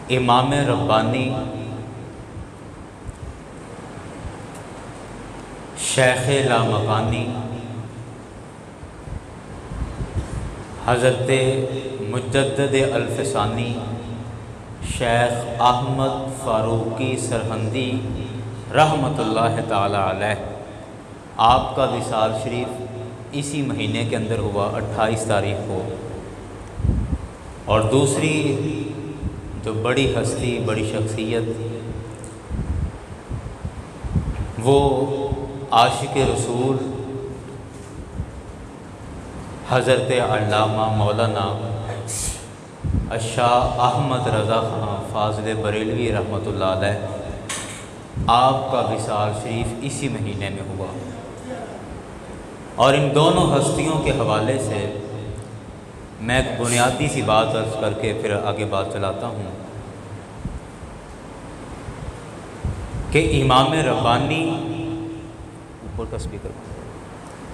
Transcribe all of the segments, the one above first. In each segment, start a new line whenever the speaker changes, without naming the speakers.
इमाम रब्बानी शेख लामकानी हज़रत मुजद्दिद अल्फ़सानी शेख अहमद फ़ारूकी सरहंदी रहमतुल्लाह ताला अलैह, आपका विसाल शरीफ इसी महीने के अंदर हुआ 28 तारीख को। और दूसरी जो बड़ी हस्ती, बड़ी शख्सियत, वो आशिक रसूल हज़रत अल्लामा मौलाना शाह अहमद रज़ा ख़ां फ़ाज़िल बरेलवी रहमतुल्लाह अलैह, आपका विसाल शरीफ इसी महीने में हुआ। और इन दोनों हस्तियों के हवाले से मैं एक बुनियादी सी बात अर्ज़ करके फिर आगे बात चलाता हूँ कि इमाम रब्बानी, ऊपर का स्पीकर,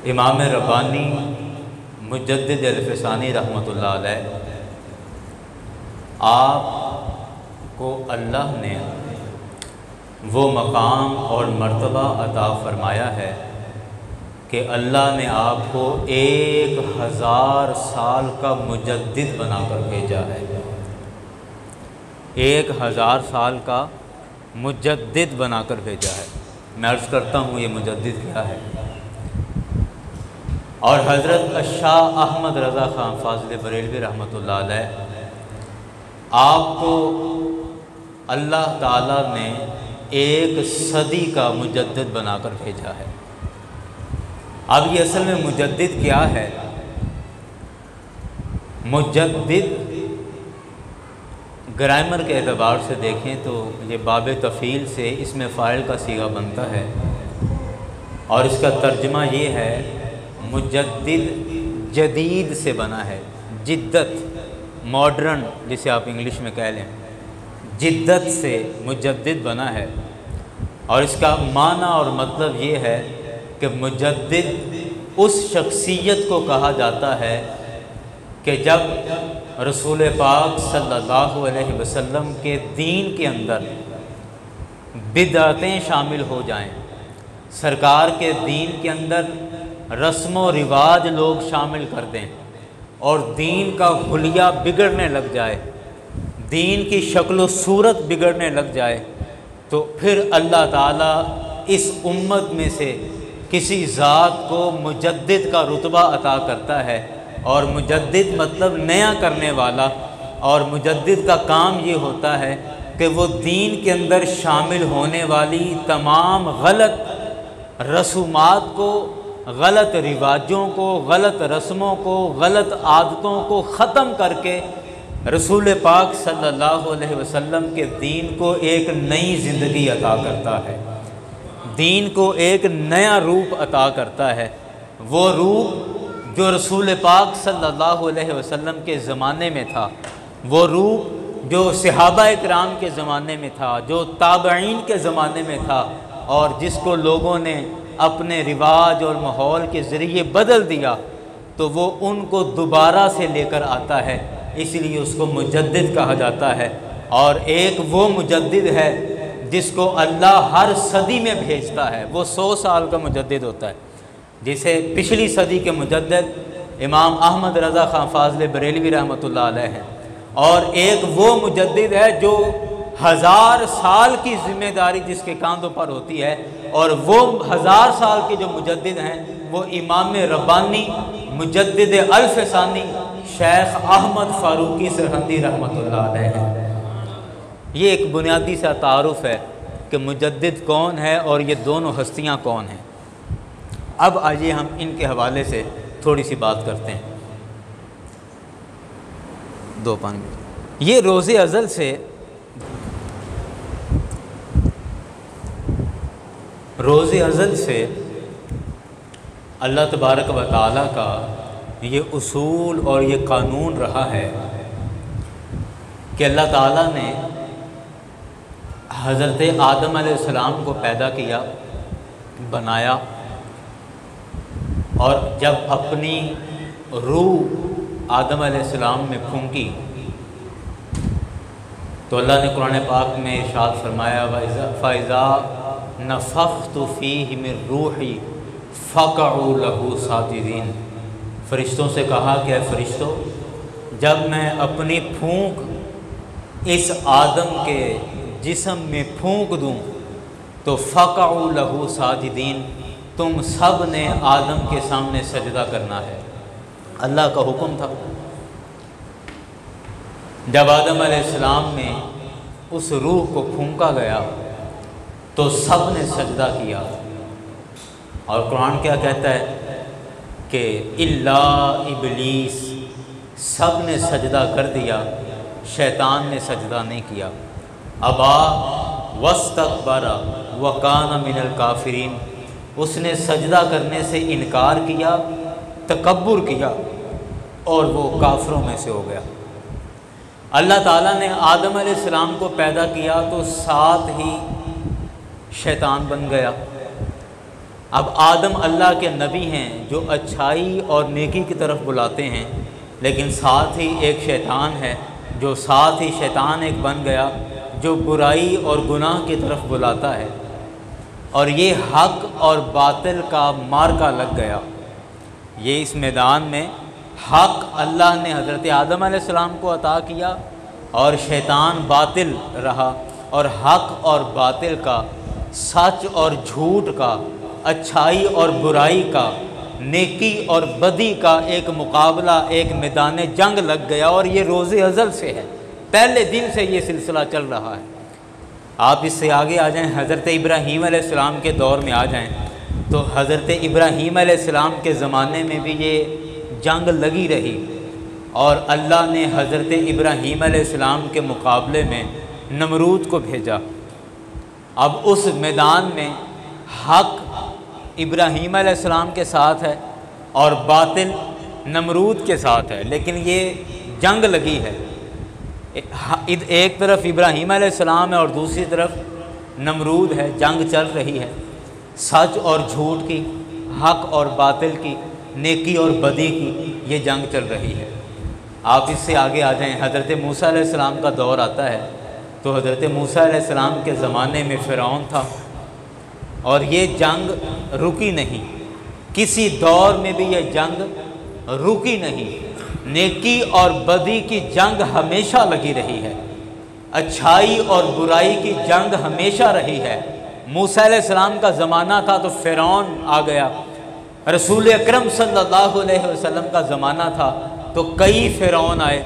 इमाम रब्बानी मुजद्दिद अल्फ़सानी रहमतुल्लाह अलैह, आपको अल्लाह ने वो मकाम और मर्तबा अता फ़रमाया है कि अल्लाह ने आपको 1000 साल का मुजद्दिद बनाकर भेजा है। 1000 साल का मुजद्दिद बनाकर भेजा है। मैं अर्ज़ करता हूँ ये मुजद्दिद क्या है। और हज़रत शाह अहमद रज़ा ख़ां फ़ाज़िल बरेलवी रहमतुल्लाह अलैह, आपको अल्लाह ताला ने 1 सदी का मुजद्दिद बनाकर भेजा है। अब ये असल में मुजद्दिद क्या है? मुजद्दिद ग्रामर के एतबार से देखें तो ये बाब तफ़ील से इसमें फ़ाइल का सीगा बनता है और इसका तर्जमा ये है, मुजद्दिद जदीद से बना है, जिद्दत, मॉडर्न जिसे आप इंग्लिश में कह लें, जिद्दत से मुजद्दिद बना है। और इसका माना और मतलब ये है कि मुजद्दिद उस शख्सियत को कहा जाता है कि जब रसूल पाक सल्लल्लाहु अलैहि वसल्लम के दीन के अंदर बिदअतें शामिल हो जाएं, सरकार के दीन के अंदर रस्म व रिवाज लोग शामिल कर दें और दीन का हुलिया बिगड़ने लग जाए, दीन की शक्ल सूरत बिगड़ने लग जाए, तो फिर अल्लाह ताला इस उम्मत में से किसी ज़ात को मुजद्दिद का रुतबा अता करता है। और मुजद्दिद मतलब नया करने वाला, और मुजद्दिद का काम ये होता है कि वो दीन के अंदर शामिल होने वाली तमाम गलत रसूमात को, गलत रिवाजों को, गलत रस्मों को, गलत आदतों को ख़त्म करके रसूल पाक सल्लल्लाहु अलैहि वसल्लम के दीन को एक नई ज़िंदगी अता करता है, दीन को एक नया रूप अता करता है। वो रूप जो रसूल पाक सल्लल्लाहु अलैहि वसल्लम के ज़माने में था, वो रूप जो सहाबा इकराम के ज़माने में था, जो ताबईन के ज़माने में था, और जिसको लोगों ने अपने रिवाज और माहौल के ज़रिए बदल दिया, तो वो उनको दोबारा से लेकर आता है, इसलिए उसको मुजद्दिद कहा जाता है। और एक वो मुजद्दिद है जिसको अल्लाह हर सदी में भेजता है, वो 100 साल का मुजद्दिद होता है। जिसे पिछली सदी के मुजद्दिद इमाम अहमद रज़ा ख़ां फ़ाज़िल बरेलवी रहमतुल्लाह अलैह हैं, और एक वो मुजद्दिद है जो 1000 साल की ज़िम्मेदारी जिसके कांधों पर होती है, और वो 1000 साल के जो मुजद्दिद हैं वो इमाम रब्बानी मुजद्दिद अल्फ़सानी शेख अहमद फ़ारूकी सरहंदी रहमतुल्लाह अलैह हैं। ये एक बुनियादी सा तारुफ़ है कि मुजद्दिद कौन है और ये दोनों हस्तियाँ कौन हैं। अब आइए हम इनके हवाले से थोड़ी सी बात करते हैं। दो पानी, ये रोज़े अज़ल से अल्लाह तबारक व तआला का ये उसूल और ये कानून रहा है कि अल्लाह ताला ने हज़रत आदम अलैहिस्सलाम को पैदा किया, बनाया, और जब अपनी रूह आदम अलैहिस्सलाम में फूंकी तो अल्लाह ने कुरान पाक में इरशाद फरमाया फ़ाइज़ा नफ़ख़्तु फ़ीहि मिन रूही फ़क़अू लहू साजिदीन। फ़रिश्तों से कहा कि फ़रिश्तों, जब मैं अपनी फूंक इस आदम के जिस्म में फूंक दूँ तो फ़क़अू लहू साजिदीन, तुम सब ने आदम के सामने सजदा करना है। अल्लाह का हुक्म था। जब आदम अलैहिस्सलाम में उस रूह को फूंका गया तो सब ने सजदा किया। और कुरान क्या कहता है कि इल्ला इबलीस, सब ने सजदा कर दिया, शैतान ने सजदा नहीं किया। अबा वस्तकबरा वकाना मिनल काफिरीन, उसने सजदा करने से इनकार किया, तकब्बुर किया और वो काफिरों में से हो गया। अल्लाह ताला ने आदम अलैहिस्सलाम को पैदा किया तो साथ ही शैतान बन गया। अब आदम अल्लाह के नबी हैं जो अच्छाई और नेकी की तरफ बुलाते हैं, लेकिन साथ ही एक शैतान है जो साथ ही शैतान एक बन गया जो बुराई और गुनाह की तरफ बुलाता है। और ये हक और बातिल का मार्का लग गया। ये इस मैदान में हक अल्लाह ने हज़रत आदम अलैहिस्सलाम को अता किया और शैतान बातिल रहा। और हक और बातिल का, सच और झूठ का, अच्छाई और बुराई का, नेकी और बदी का एक मुकाबला, एक मैदान जंग लग गया। और ये रोज़े अज़ल से है, पहले दिन से ये सिलसिला चल रहा है। आप इससे आगे आ जाएं, हज़रत इब्राहीम अलैहिस्सलाम के दौर में आ जाएं तो हज़रत इब्राहीम अलैहिस्सलाम के ज़माने में भी ये जंग लगी रही। और अल्लाह ने हज़रत इब्राहीम अलैहिस्सलाम के मुकाबले में नमरूद को भेजा। अब उस मैदान में हक इब्राहीम अलैहिस्सलाम के साथ है और बातिल नमरूद के साथ है, लेकिन ये जंग लगी है। एक तरफ इब्राहीम अलैहिस्सलाम है और दूसरी तरफ नमरूद है। जंग चल रही है सच और झूठ की, हक और बातिल की, नेकी और बदी की, ये जंग चल रही है। आप इससे आगे आ जाएं, हज़रत मूसा अलैहिस्सलाम का दौर आता है तो हज़रत मूसा अलैहिस्सलाम के ज़माने में फ़िरौन था और ये जंग रुकी नहीं। किसी दौर में भी ये जंग रुकी नहीं। नेकी और बदी की जंग हमेशा लगी रही है, अच्छाई और बुराई की जंग हमेशा रही है। मूसा अलैहिस्सलाम का ज़माना था तो फ़िरौन आ गया। रसूल अकरम सल्लल्लाहु अलैहि वसल्लम का ज़माना था तो कई फ़िरौन आए,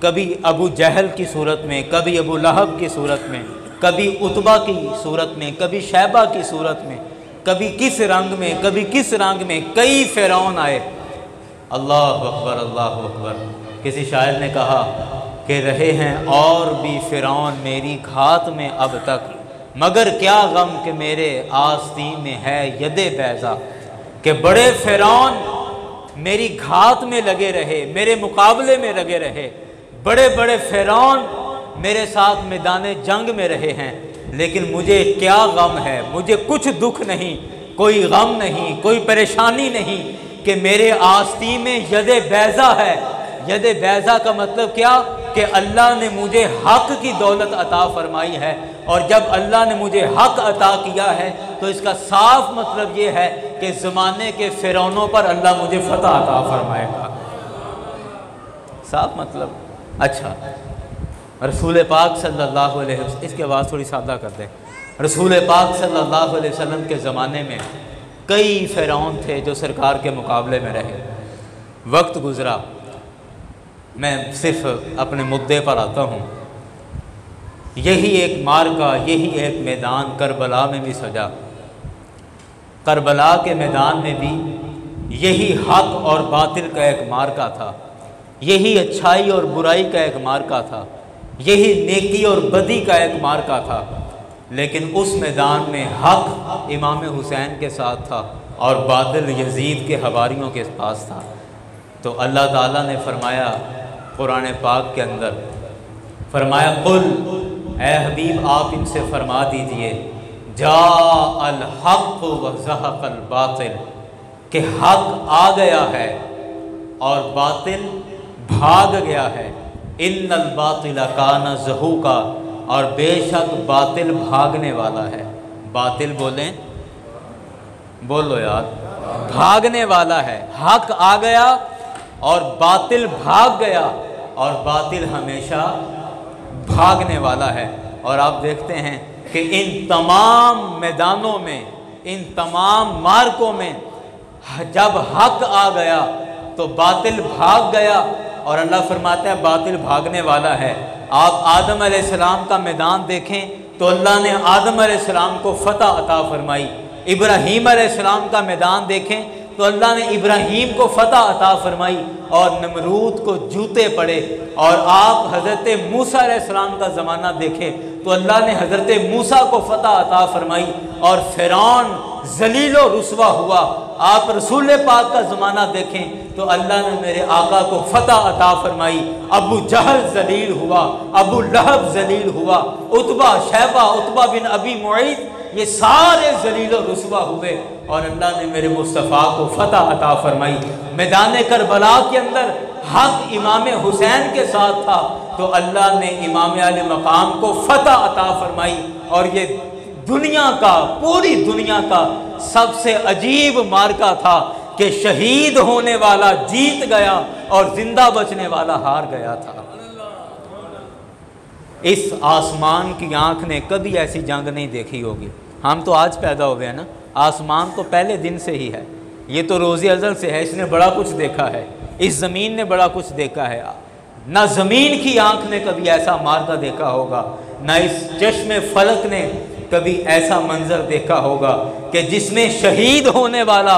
कभी अबू जहल की सूरत में, कभी अबू लहब की सूरत में, कभी उतबा की सूरत में, कभी शैबा की सूरत में, कभी किस रंग में, कभी किस रंग में, कई फ़िरौन आए। अल्लाह अकबर, अल्लाह अकबर। किसी शायर ने कहा कि रहे हैं और भी फ़िरौन मेरी घात में अब तक, मगर क्या गम कि मेरे आस्तीन में है यदे बैज़ा। कि बड़े फ़िरौन मेरी घात में लगे रहे, मेरे मुकाबले में लगे रहे, बड़े बड़े फ़िरौन मेरे साथ मैदान जंग में रहे हैं, लेकिन मुझे क्या गम है, मुझे कुछ दुख नहीं, कोई गम नहीं, कोई परेशानी नहीं कि मेरे आस्तीन में यदे बैज़ा है। यदे बैज़ा का मतलब क्या कि अल्लाह ने मुझे हक की दौलत अता फरमाई है। और जब अल्लाह ने मुझे हक अता किया है तो इसका साफ मतलब ये है कि ज़माने के फ़िरौनों पर अल्लाह मुझे फ़तह अता फरमाएगा। साफ मतलब। अच्छा, रसूल पाक सल्लल्लाहु अलैहि वसल्लम, इसके बाद थोड़ी सादा कर दें। रसूल पाक सल्लल्लाहु अलैहि वसल्लम के ज़माने में कई फ़िरौन थे जो सरकार के मुकाबले में रहे। वक्त गुज़रा, मैं सिर्फ अपने मुद्दे पर आता हूँ। यही एक मार्का, यही एक मैदान करबला में भी सजा। करबला के मैदान में भी यही हक और बातिल का एक मार्का था, यही अच्छाई और बुराई का एक मार्का था, यही नेकी और बदी का एक मार्का था। लेकिन उस मैदान में हक इमाम हुसैन के साथ था और बातिल यजीद के हवारियों के पास था। तो अल्लाह ताला ने फरमाया कुरान पाक के अंदर, फरमाया कुल, ए हबीब आप इनसे फरमा दीजिए, जा अल हक़ व ज़हक़ल बातिल, कि हक आ गया है और बातिल भाग गया है। इन्नल बातिल काना ज़हूका, और बेशक बातिल भागने वाला है। बातिल बोलें, बोलो यार, भागने वाला है। हक आ गया और बातिल भाग गया, और बातिल हमेशा भागने वाला है। और आप देखते हैं कि इन तमाम मैदानों में, इन तमाम मार्कों में जब हक आ गया तो बातिल भाग गया, और अल्लाह फरमाता है बातिल भागने वाला है। आप आदम अलैहिस्सलाम का मैदान देखें तो अल्लाह ने आदम अलैहिस्सलाम को फतह अता फरमाई। इब्राहीम अलैहिस्सलाम का मैदान देखें तो अल्लाह ने इब्राहीम को फतह अता फरमाई और नमरूद को जूते पड़े। और आप हज़रत मूसा अलैहिस्सलाम का ज़माना देखें तो अल्लाह ने हज़रत मूसा को फतह अता फरमाई और फ़िरौन ज़लीलो रुस्वा हुआ। आप रसूल पाक का ज़माना देखें तो अल्लाह ने मेरे आका को फतह अता फरमाई। अबू जहल ज़लील हुआ, अबू लहब ज़लील हुआ, उतबा शैबा, उतबा बिन अबी मुईद, ये सारे ज़लील रुस्वा हुए और अल्लाह ने मेरे मुस्तफ़ा को फतह अता फरमाई। मैदान करबला के अंदर हक इमाम हुसैन के साथ था तो अल्लाह ने इमाम आले मकाम को फतह अता फरमाई। और ये दुनिया का, पूरी दुनिया का सबसे अजीब मार्का था कि शहीद होने वाला जीत गया और जिंदा बचने वाला हार गया था। इस आसमान की आंख ने कभी ऐसी जंग नहीं देखी होगी। हम तो आज पैदा हो गए हैं ना, आसमान तो पहले दिन से ही है, ये तो रोज़े अज़ल से है, इसने बड़ा कुछ देखा है, इस ज़मीन ने बड़ा कुछ देखा है। ना ज़मीन की आंख ने कभी ऐसा मार्का देखा होगा, ना इस चश्मे फलक ने कभी ऐसा मंजर देखा होगा कि जिसमें शहीद होने वाला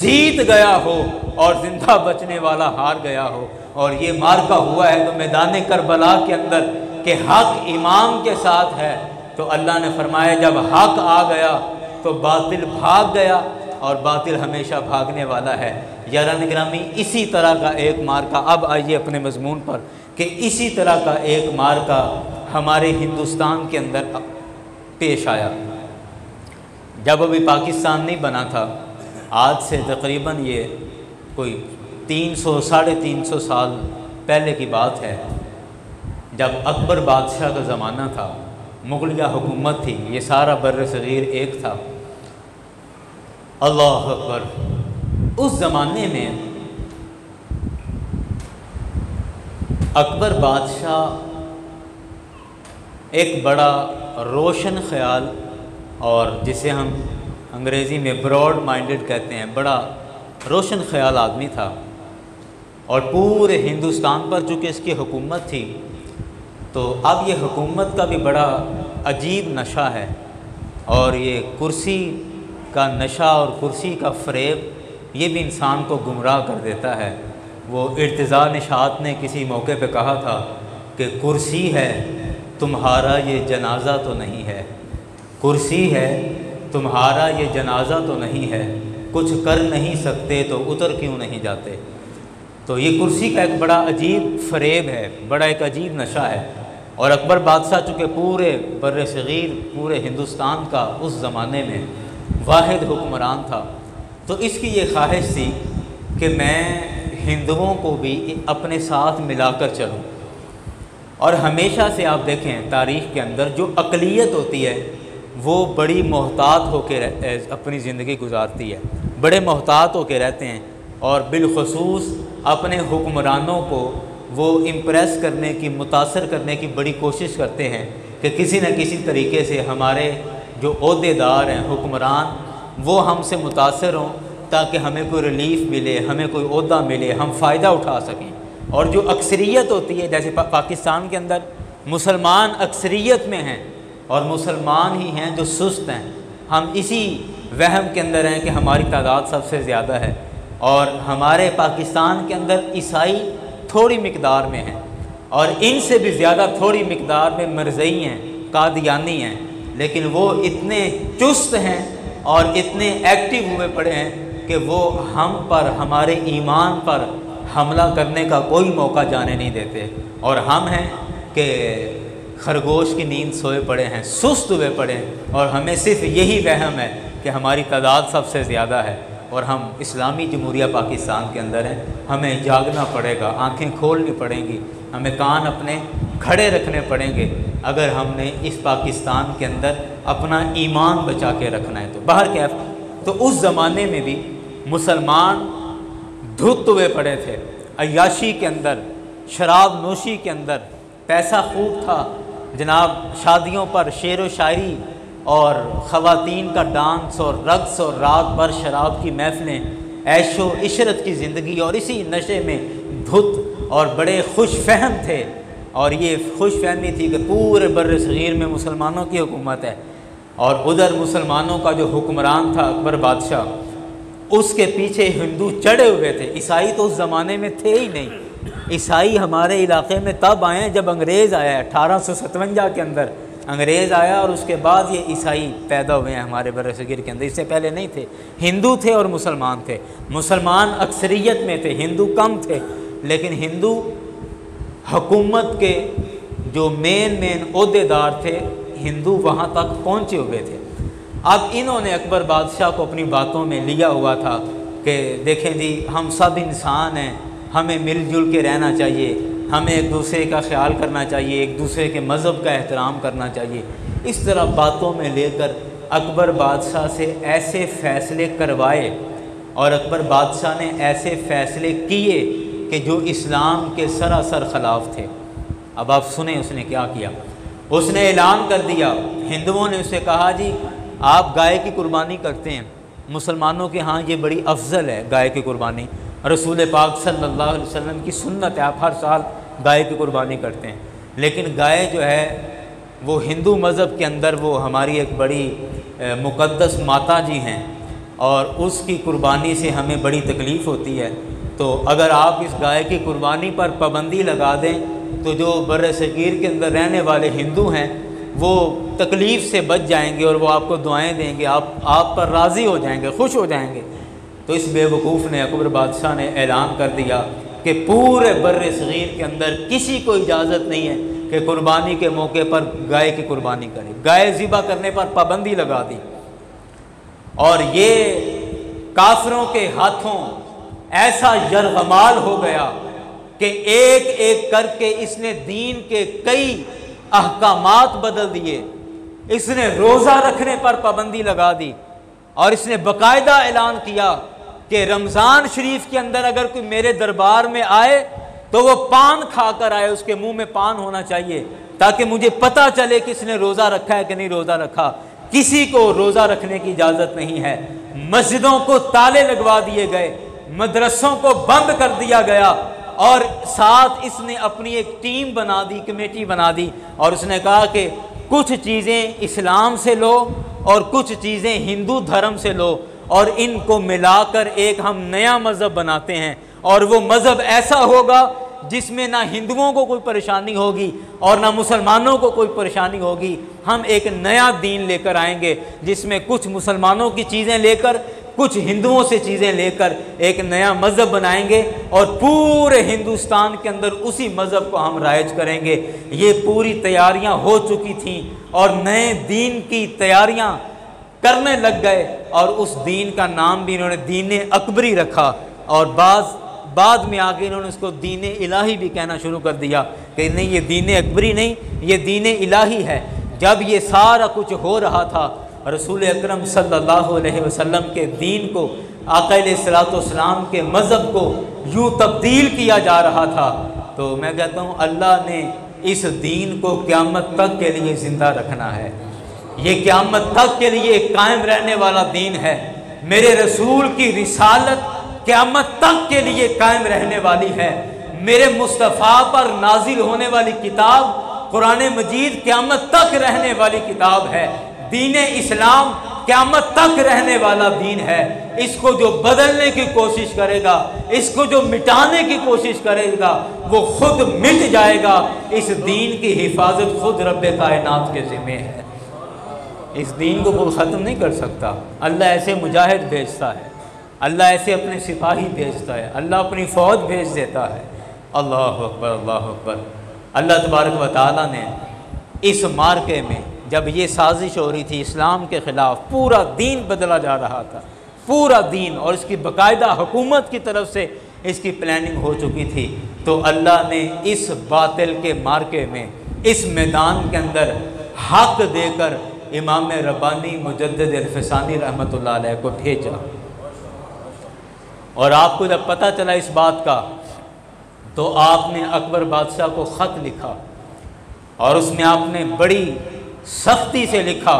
जीत गया हो और जिंदा बचने वाला हार गया हो। और ये मार्का हुआ है तो मैदान करबला के अंदर कि हक इमाम के साथ है, तो अल्लाह ने फरमाया जब हक आ गया तो बातिल भाग गया और बातिल हमेशा भागने वाला है। यारान गिरामी, इसी तरह का एक मार्का, अब आइए अपने मजमून पर, कि इसी तरह का एक मार्का हमारे हिंदुस्तान के अंदर पेश आया। जब अभी पाकिस्तान नहीं बना था, आज से तकरीबन ये कोई 300 साढ़े 300 साल पहले की बात है, जब अकबर बादशाह का ज़माना था, मुगलिया हुकूमत थी, ये सारा बर्र सगीर एक था। अल्लाह अकबर। उस ज़माने में अकबर बादशाह एक बड़ा रोशन ख्याल, और जिसे हम अंग्रेज़ी में ब्रॉड माइंडेड कहते हैं, बड़ा रोशन ख्याल आदमी था। और पूरे हिंदुस्तान पर चूँकि इसकी हुकूमत थी तो अब ये हुकूमत का भी बड़ा अजीब नशा है, और ये कुर्सी का नशा और कुर्सी का फ़रेब ये भी इंसान को गुमराह कर देता है। वो इर्तिज़ा निशात ने किसी मौके पे कहा था कि कुर्सी है तुम्हारा ये जनाजा तो नहीं है, कुर्सी है तुम्हारा ये जनाजा तो नहीं है, कुछ कर नहीं सकते तो उतर क्यों नहीं जाते। तो ये कुर्सी का एक बड़ा अजीब फ़रेब है, बड़ा एक अजीब नशा है। और अकबर बादशाह चूँकि पूरे बर्र सगीर, पूरे हिंदुस्तान का उस ज़माने में वाहिद हुक्मरान था, तो इसकी ये ख्वाहिश थी कि मैं हिंदुओं को भी अपने साथ मिलाकर चलूं। और हमेशा से आप देखें तारीख़ के अंदर जो अक़लियत होती है वो बड़ी मोहतात होकर अपनी ज़िंदगी गुजारती है, बड़े मोहतात होकर रहते हैं, और बिलखसूस अपने हुक्मरानों को वो इम्प्रेस करने की, मुतासर करने की बड़ी कोशिश करते हैं कि किसी न किसी तरीके से हमारे जो ओहदेदार हैं, हुक्मरान, वो हमसे मुतासर हों ताकि हमें कोई रिलीफ मिले, हमें कोई ओहदा मिले, हम फ़ायदा उठा सकें। और जो अक्सरियत होती है, जैसे पाकिस्तान के अंदर मुसलमान अक्सरियत में हैं और मुसलमान ही हैं जो सुस्त हैं, हम इसी वहम के अंदर हैं कि हमारी तादाद सबसे ज़्यादा है, और हमारे पाकिस्तान के अंदर ईसाई थोड़ी मिकदार में हैं और इनसे भी ज़्यादा थोड़ी मिकदार में मरज़ई हैं, कादियानी हैं, लेकिन वो इतने चुस्त हैं और इतने एक्टिव हुए पड़े हैं कि वो हम पर, हमारे ईमान पर हमला करने का कोई मौका जाने नहीं देते। और हम हैं कि खरगोश की नींद सोए पड़े हैं, सुस्त हुए पड़े हैं, और हमें सिर्फ यही वहम है कि हमारी तादाद सबसे ज़्यादा है और हम इस्लामी जमहूरिया पाकिस्तान के अंदर हैं। हमें जागना पड़ेगा, आंखें खोलनी पड़ेंगी, हमें कान अपने खड़े रखने पड़ेंगे अगर हमने इस पाकिस्तान के अंदर अपना ईमान बचा के रखना है। तो बाहर क्या, तो उस ज़माने में भी मुसलमान धुत हुए पड़े थे, अय्याशी के अंदर, शराब नोशी के अंदर, पैसा खूब था जनाब, शादियों पर शेर व शायरी और ख़वातीन का डांस और रक़्स और रात भर शराब की महफ़िलें, ऐशो इशरत की ज़िंदगी, और इसी नशे में धुत और बड़े खुश फहम थे। और ये खुश फहमी थी कि पूरे बर्र सग़ीर में मुसलमानों की हुकूमत है, और उधर मुसलमानों का जो हुक्मरान था अकबर बादशाह, उसके पीछे हिंदू चढ़े हुए थे। ईसाई तो उस ज़माने में थे ही नहीं। ईसाई हमारे इलाके में तब आए जब अंग्रेज़ आया, 1857 के अंदर अंग्रेज़ आया, और उसके बाद ये ईसाई पैदा हुए हैं हमारे बर्र सग़ीर के अंदर। इससे पहले नहीं थे, हिंदू थे और मुसलमान थे। मुसलमान अक्सरियत में थे, हिंदू कम थे, लेकिन हिंदू हुकूमत के जो मेन ओहदेदार थे, हिंदू वहाँ तक पहुँचे हुए थे। अब इन्होंने अकबर बादशाह को अपनी बातों में लिया हुआ था कि देखें जी, हम सब इंसान हैं, हमें मिलजुल के रहना चाहिए, हमें एक दूसरे का ख्याल करना चाहिए, एक दूसरे के मज़हब का एहतराम करना चाहिए। इस तरह बातों में लेकर अकबर बादशाह से ऐसे फ़ैसले करवाए, और अकबर बादशाह ने ऐसे फ़ैसले किए कि जो इस्लाम के सरासर ख़िलाफ़ थे। अब आप सुने उसने क्या किया। उसने ऐलान कर दिया, हिंदुओं ने उसे कहा जी आप गाय की कुर्बानी करते हैं, मुसलमानों के यहाँ ये बड़ी अफजल है गाय की कुर्बानी, रसूल पाक सल्लल्लाहु अलैहि वसल्लम की सुन्नत है, आप हर साल गाय की कुर्बानी करते हैं। लेकिन गाय जो है वो हिंदू मज़हब के अंदर वो हमारी एक बड़ी मुक़द्दस माता जी हैं, और उसकी कुर्बानी से हमें बड़ी तकलीफ़ होती है। तो अगर आप इस गाय की कुर्बानी पर पाबंदी लगा दें तो जो बर्र सग़ीर के अंदर रहने वाले हिंदू हैं वो तकलीफ़ से बच जाएंगे, और वो आपको दुआएं देंगे, आप पर राज़ी हो जाएंगे, खुश हो जाएंगे। तो इस बेवकूफ़ ने, अकबर बादशाह ने ऐलान कर दिया कि पूरे बर्र सग़ीर के अंदर किसी को इजाज़त नहीं है कि कुर्बानी के मौके पर गाय की कुर्बानी करे। गाय ज़िबा करने पर पाबंदी लगा दी, और ये काफिरों के हाथों ऐसा यरगमाल हो गया कि एक एक करके इसने दीन के कई अहकामात बदल दिए। इसने रोज़ा रखने पर पाबंदी लगा दी, और इसने बाकायदा ऐलान किया कि रमज़ान शरीफ के अंदर अगर कोई मेरे दरबार में आए तो वो पान खाकर आए, उसके मुंह में पान होना चाहिए, ताकि मुझे पता चले कि इसने रोज़ा रखा है कि नहीं रोज़ा रखा। किसी को रोज़ा रखने की इजाज़त नहीं है। मस्जिदों को ताले लगवा दिए गए, मदरसों को बंद कर दिया गया, और साथ इसने अपनी एक टीम बना दी, कमेटी बना दी, और उसने कहा कि कुछ चीज़ें इस्लाम से लो और कुछ चीज़ें हिंदू धर्म से लो, और इनको मिलाकर एक हम नया मज़हब बनाते हैं, और वो मज़हब ऐसा होगा जिसमें ना हिंदुओं को कोई परेशानी होगी और ना मुसलमानों को कोई परेशानी होगी। हम एक नया दीन लेकर आएंगे जिसमें कुछ मुसलमानों की चीज़ें लेकर, कुछ हिंदुओं से चीज़ें लेकर एक नया मज़हब बनाएंगे, और पूरे हिंदुस्तान के अंदर उसी मज़हब को हम राइज करेंगे। ये पूरी तैयारियां हो चुकी थीं, और नए दीन की तैयारियां करने लग गए, और उस दीन का नाम भी इन्होंने दीन अकबरी रखा, और बाद में आके इन्होंने उसको दीन इलाही भी कहना शुरू कर दिया कि नहीं, ये दीन अकबरी नहीं, ये दीन इलाही है। जब ये सारा कुछ हो रहा था, रसूल अकरम सल्लल्लाहु अलैहि वसल्लम के दीन को, आका अलैहिस्सलाम के मज़हब को यूँ तब्दील किया जा रहा था, तो मैं कहता हूँ अल्लाह ने इस दीन को क़यामत तक के लिए ज़िंदा रखना है। ये क़यामत तक के लिए कायम रहने वाला दीन है। मेरे रसूल की रिसालत क़यामत तक के लिए कायम रहने वाली है। मेरे मुस्तफ़ा पर नाजिल होने वाली किताब कुरान मजीद क़यामत तक रहने वाली किताब है। दीन इस्लाम क़यामत तक रहने वाला दीन है। इसको जो बदलने की कोशिश करेगा, इसको जो मिटाने की कोशिश करेगा, वो खुद मिट जाएगा। इस दीन की हिफाजत खुद रब्बे कायनात के ज़िम्मे है। इस दीन को कोई ख़त्म नहीं कर सकता। अल्लाह ऐसे मुजाहिद भेजता है, अल्लाह ऐसे अपने सिपाही भेजता है, अल्लाह अपनी फ़ौज भेज देता है। अल्लाह अकबर, अल्लाह अकबर। अल्लाह तबारक व तआला ने इस मार्के में जब ये साजिश हो रही थी इस्लाम के ख़िलाफ़, पूरा दीन बदला जा रहा था, पूरा दीन, और इसकी बाकायदा हुकूमत की तरफ से इसकी प्लानिंग हो चुकी थी। तो अल्लाह ने इस बातिल के मार्के में, इस मैदान के अंदर हक देकर इमाम रब्बानी मुजद्दिद अल-फ़सानी रहमतुल्लाह अलैह को भेजा। और आपको जब पता चला इस बात का, तो आपने अकबर बादशाह को ख़त लिखा और उसमें आपने बड़ी सख्ती से लिखा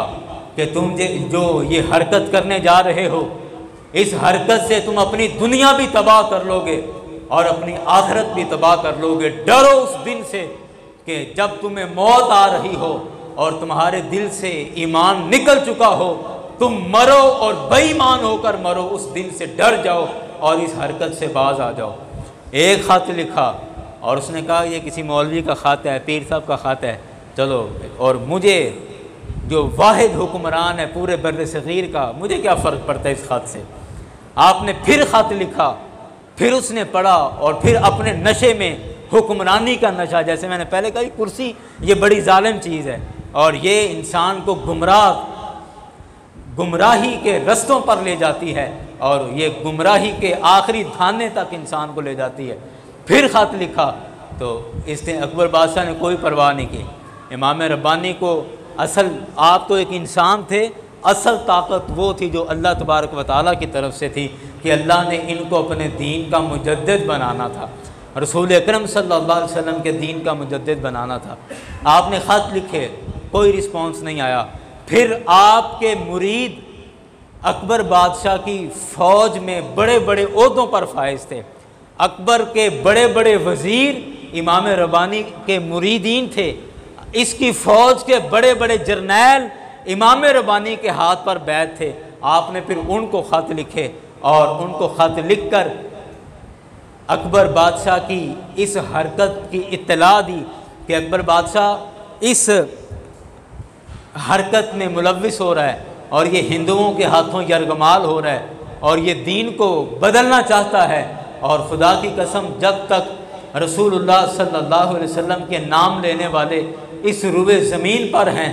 कि तुम जो ये हरकत करने जा रहे हो, इस हरकत से तुम अपनी दुनिया भी तबाह कर लोगे और अपनी आखिरत भी तबाह कर लोगे। डरो उस दिन से कि जब तुम्हें मौत आ रही हो और तुम्हारे दिल से ईमान निकल चुका हो, तुम मरो और बेईमान होकर मरो। उस दिन से डर जाओ और इस हरकत से बाज आ जाओ। एक ख़त लिखा और उसने कहा ये किसी मौलवी का ख़त है, पीर साहब का ख़त है, चलो, और मुझे जो वाहिद हुक्मरान है पूरे बर्र सग़ीर का, मुझे क्या फ़र्क पड़ता है इस ख़त से। आपने फिर ख़त लिखा, फिर उसने पढ़ा और फिर अपने नशे में, हुक्मरानी का नशा, जैसे मैंने पहले कहा, कुर्सी ये बड़ी जालिम चीज़ है और ये इंसान को गुमराही के रस्तों पर ले जाती है और ये गुमराही के आखिरी थाने तक इंसान को ले जाती है। फिर ख़त लिखा तो इसने, अकबर बादशाह ने कोई परवाह नहीं की। इमाम रब्बानी को असल, आप तो एक इंसान थे, असल ताकत वो थी जो अल्लाह तबारक व तआला की तरफ से थी कि अल्लाह ने इनको अपने दीन का मुजद्दिद बनाना था, रसूल अकरम सल्लल्लाहु अलैहि वसल्लम के दीन का मुजद्दिद बनाना था। आपने ख़त लिखे, कोई रिस्पॉन्स नहीं आया। फिर आपके मुरीद अकबर बादशाह की फ़ौज में बड़े बड़े ओहदों पर फाइज थे। अकबर के बड़े बड़े वज़ीर इमाम रब्बानी के मुरीदीन थे। इसकी फ़ौज के बड़े बड़े जर्नैल इमाम रब्बानी के हाथ पर बैठ थे। आपने फिर उनको ख़त लिखे और उनको ख़त लिख कर अकबर बादशाह की इस हरकत की इत्तला दी कि अकबर बादशाह इस हरकत में मुलव्विस हो रहा है और ये हिंदुओं के हाथों यरगमाल हो रहा है और ये दीन को बदलना चाहता है। और खुदा की कसम, जब तक रसूलुल्लाह सल्लल्लाहु अलैहि वसल्लम के नाम लेने वाले इस रुए ज़मीन पर हैं,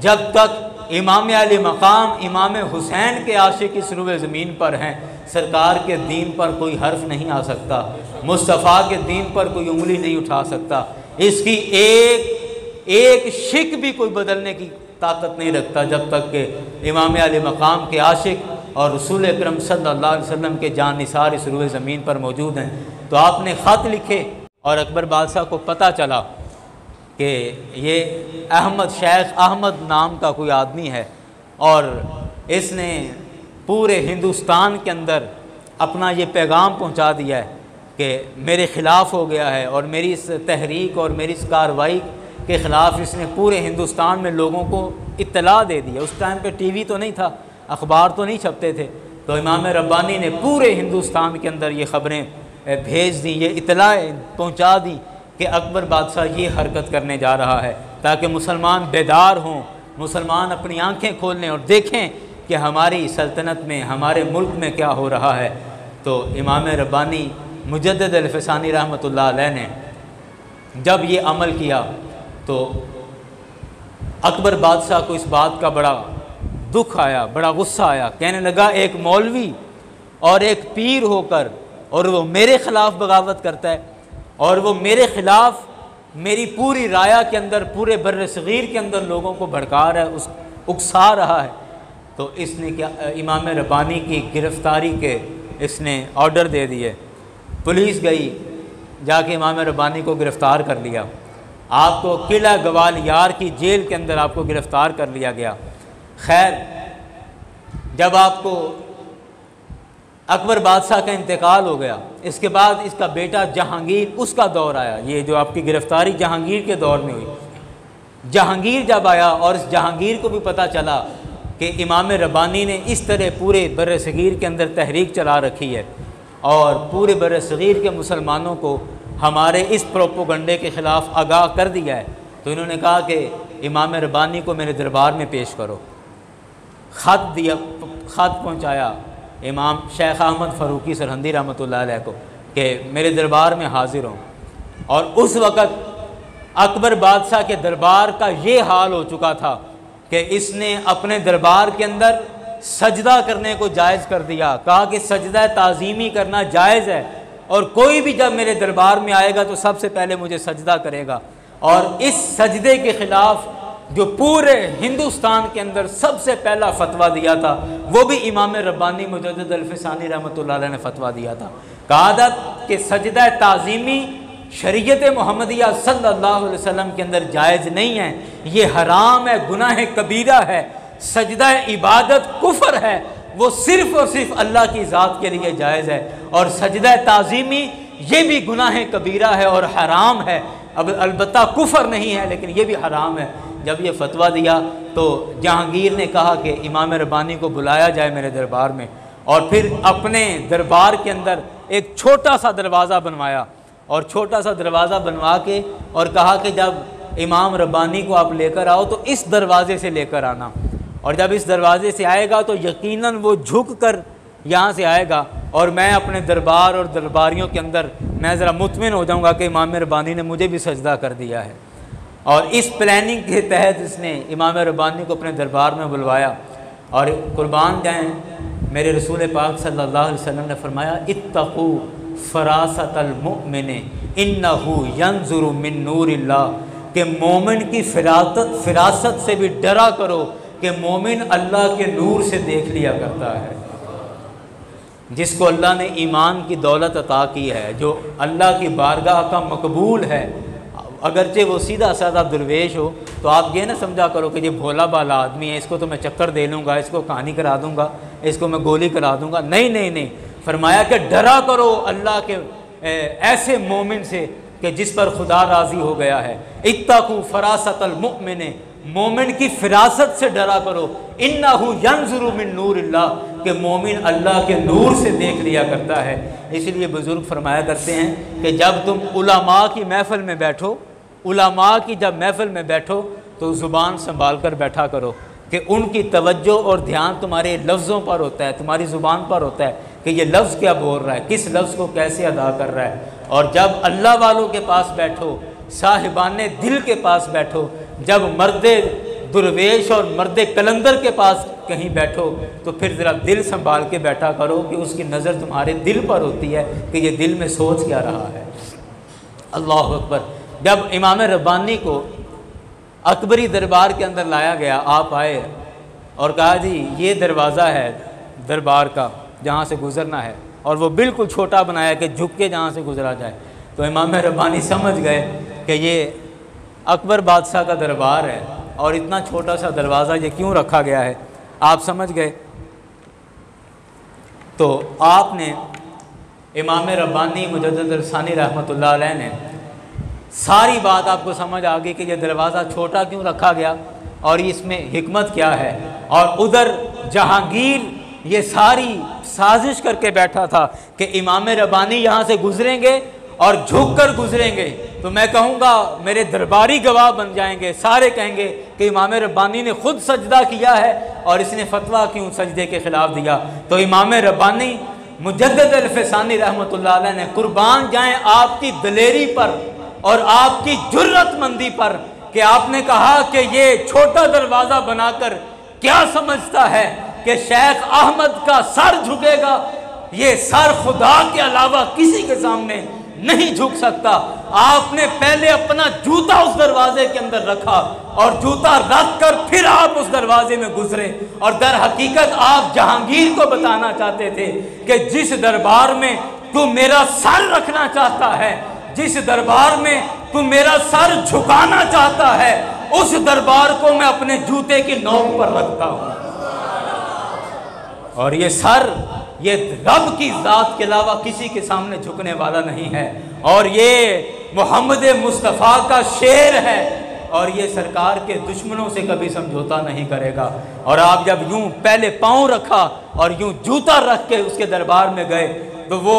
जब तक इमाम अली मकाम इमाम हुसैन के आशिक इस रुए ज़मीन पर हैं, सरकार के दीन पर कोई हर्फ नहीं आ सकता, मुस्तफ़ा के दीन पर कोई उंगली नहीं उठा सकता। इसकी एक शिक भी कोई बदलने की ताकत नहीं रखता जब तक कि इमाम अली मकाम के आशिक और रसूल अकरम सल्लल्लाहु अलैहि वसल्लम के जान निसार इस रुए ज़मीन पर मौजूद हैं। तो आपने ख़त लिखे और अकबर बादशाह को पता चला कि ये अहमद, शेख अहमद नाम का कोई आदमी है और इसने पूरे हिंदुस्तान के अंदर अपना ये पैगाम पहुंचा दिया है कि मेरे ख़िलाफ़ हो गया है और मेरी इस तहरीक और मेरी इस कार्रवाई के ख़िलाफ़ इसने पूरे हिंदुस्तान में लोगों को इत्तला दे दी है। उस टाइम पे टीवी तो नहीं था, अखबार तो नहीं छपते थे, तो इमाम रब्बानी ने पूरे हिंदुस्तान के अंदर ये ख़बरें भेज दी, ये इत्तला पहुंचा दी कि अकबर बादशाह ये हरकत करने जा रहा है, ताकि मुसलमान बेदार हों, मुसलमान अपनी आँखें खोल लें और देखें कि हमारी सल्तनत में, हमारे मुल्क में क्या हो रहा है। तो इमाम रब्बानी मुजद्दिद अल-फ़सानी रहमतुल्लाह अलैह ने जब ये अमल किया तो अकबर बादशाह को इस बात का बड़ा दुख आया, बड़ा गुस्सा आया। कहने लगा, एक मौलवी और एक पीर होकर और वो मेरे ख़िलाफ़ बगावत करता है और वो मेरे ख़िलाफ़ मेरी पूरी राया के अंदर, पूरे बर्र सग़ीर के अंदर लोगों को भड़का रहा है, उकसा रहा है। तो इसने क्या, इमाम रब्बानी की गिरफ़्तारी के इसने ऑर्डर दे दिए। पुलिस गई, जाके इमाम रब्बानी को गिरफ़्तार कर लिया। आपको किला ग्वालियर की जेल के अंदर आपको गिरफ़्तार कर लिया गया। खैर, जब आपको अकबर बादशाह का इंतकाल हो गया, इसके बाद इसका बेटा जहांगीर, उसका दौर आया। ये जो आपकी गिरफ़्तारी जहांगीर के दौर में हुई, जहांगीर जब आया और इस जहांगीर को भी पता चला कि इमाम रब्बानी ने इस तरह पूरे बर्र सग़ीर के अंदर तहरीक चला रखी है और पूरे बर्र सग़ीर के मुसलमानों को हमारे इस प्रोपोगंडे के ख़िलाफ़ आगाह कर दिया है, तो इन्होंने कहा कि इमाम रब्बानी को मेरे दरबार में पेश करो। ख़त दिया, ख़त पहुँचाया इमाम शेख अहमद फ़ारूकी सरहंदी रहमतुल्लाह अलैह को कि मेरे दरबार में हाज़िर हों। और उस वक़्त अकबर बादशाह के दरबार का ये हाल हो चुका था कि इसने अपने दरबार के अंदर सजदा करने को जायज़ कर दिया। कहा कि सजदा ताज़ीमी करना जायज़ है और कोई भी जब मेरे दरबार में आएगा तो सबसे पहले मुझे सजदा करेगा। और इस सजदे के ख़िलाफ़ जो पूरे हिंदुस्तान के अंदर सबसे पहला फतवा दिया था वो भी इमाम रब्बानी मुजद्दिद अल-फ़सानी रहमतुल्लाह अलैह ने फतवा दिया था। कहा था कि सजदा ताज़ीमी शरीयत मोहम्मदिया सल्लल्लाहु अलैहि वसल्लम के अंदर जायज़ नहीं है, ये हराम है, गुनाह कबीरा है। सजदा इबादत कुफ्र है, वो सिर्फ़ और सिर्फ अल्लाह की ज़ात के लिए जायज़ है। और सजदा ताज़ीमी ये भी गुनाह कबीरा है और हराम है। अब अलबत्ता कुफ्र नहीं है लेकिन ये भी हराम है। जब ये फतवा दिया तो जहांगीर ने कहा कि इमाम रब्बानी को बुलाया जाए मेरे दरबार में, और फिर अपने दरबार के अंदर एक छोटा सा दरवाज़ा बनवाया और छोटा सा दरवाज़ा बनवा के और कहा कि जब इमाम रब्बानी को आप लेकर आओ तो इस दरवाज़े से लेकर आना, और जब इस दरवाज़े से आएगा तो यकीनन वो झुक कर यहाँ से आएगा और मैं अपने दरबार और दरबारियों के अंदर मैं ज़रा मुतमिन हो जाऊँगा कि इमाम रब्बानी ने मुझे भी सजदा कर दिया है। और इस प्लानिंग के तहत इसने इमाम रब्बानी को अपने दरबार में बुलवाया। और कुर्बान जाएँ, मेरे रसूल पाक सल्लल्लाहु अलैहि वसल्लम ने फरमाया इत्तक़ू फ़रासतल मुमिन इन्नहु यंज़ुरु मिन नूरिल्लाह, कि मोमिन की फ़िरासत से भी डरा करो कि मोमिन अल्लाह के नूर से देख लिया करता है। जिसको अल्लाह ने ईमान की दौलत अता की है, जो अल्लाह की बारगाह का मकबूल है, अगरचे वो सीधा साधा दरवेश हो, तो आप ये ना समझा करो कि ये भोला भाला आदमी है, इसको तो मैं चक्कर दे लूँगा, इसको कहानी करा दूँगा, इसको मैं गोली करा दूँगा। नहीं नहीं नहीं, फरमाया कि डरा करो अल्लाह के ऐसे मोमिन से कि जिस पर खुदा राज़ी हो गया है। इत्तक़ू फ़रासतल मुमिन, मोमिन की फ़िरासत से डरा करो। इन्नहु यंज़ुरु मिन नूरिल्लाह, कि मोमिन अल्लाह के नूर से देख लिया करता है। इसलिए बुज़ुर्ग फरमाया करते हैं कि जब तुम उलमा की महफ़िल में बैठो, उलमा की जब महफ़िल में बैठो तो ज़ुबान संभाल कर बैठा करो कि उनकी तवज्जो और ध्यान तुम्हारे लफ्ज़ों पर होता है, तुम्हारी ज़ुबान पर होता है कि ये लफ्ज़ क्या बोल रहा है, किस लफ्ज़ को कैसे अदा कर रहा है। और जब अल्लाह वालों के पास बैठो, साहिबाने दिल के पास बैठो, जब मर्दे दुर्वेश और मर्दे कलंदर के पास कहीं बैठो तो फिर ज़रा दिल संभाल के बैठा करो कि उसकी नज़र तुम्हारे दिल पर होती है कि ये दिल में सोच क्या रहा है। अल्लाह अकबर। जब इमाम रब्बानी को अकबरी दरबार के अंदर लाया गया, आप आए और कहा जी ये दरवाज़ा है दरबार का जहाँ से गुज़रना है, और वो बिल्कुल छोटा बनाया कि झुक के जहाँ से गुज़रा जाए। तो इमाम रब्बानी समझ गए कि ये अकबर बादशाह का दरबार है और इतना छोटा सा दरवाज़ा ये क्यों रखा गया है, आप समझ गए। तो आपने इमाम रब्बानी मुजद्दिद अल-फ़सानी रहमतुल्लाह अलैह ने सारी बात आपको समझ आ गई कि ये दरवाज़ा छोटा क्यों रखा गया और इसमें हिकमत क्या है। और उधर जहांगीर ये सारी साजिश करके बैठा था कि इमाम रब्बानी यहाँ से गुजरेंगे और झुक कर गुजरेंगे तो मैं कहूँगा मेरे दरबारी गवाह बन जाएंगे, सारे कहेंगे कि इमाम रब्बानी ने खुद सजदा किया है और इसने फतवा क्यों सजदे के ख़िलाफ़ दिया। तो इमाम रब्बानी मुजद्दिद अल-फ़सानी रहमतुल्लाह अलैह ने कुर्बान जाएँ आपकी दलेरी पर और आपकी जुर्रतमंदी पर कि आपने कहा कि ये छोटा दरवाज़ा बनाकर क्या समझता है कि शेख अहमद का सर झुकेगा। ये सर खुदा के अलावा किसी के सामने नहीं झुक सकता। आपने पहले अपना जूता उस दरवाजे के अंदर रखा और जूता रख कर फिर आप उस दरवाजे में गुजरे, और दर हकीकत आप जहांगीर को बताना चाहते थे कि जिस दरबार में तू मेरा सर रखना चाहता है, जिस दरबार में तू मेरा सर झुकाना चाहता है, उस दरबार को मैं अपने जूते की नोक पर रखता हूँ। और ये सर ये रब की ज़ात के अलावा किसी के सामने झुकने वाला नहीं है, और ये मोहम्मद मुस्तफ़ा का शेर है, और ये सरकार के दुश्मनों से कभी समझौता नहीं करेगा। और आप जब यूं पहले पाँव रखा और यूं जूता रख के उसके दरबार में गए तो वो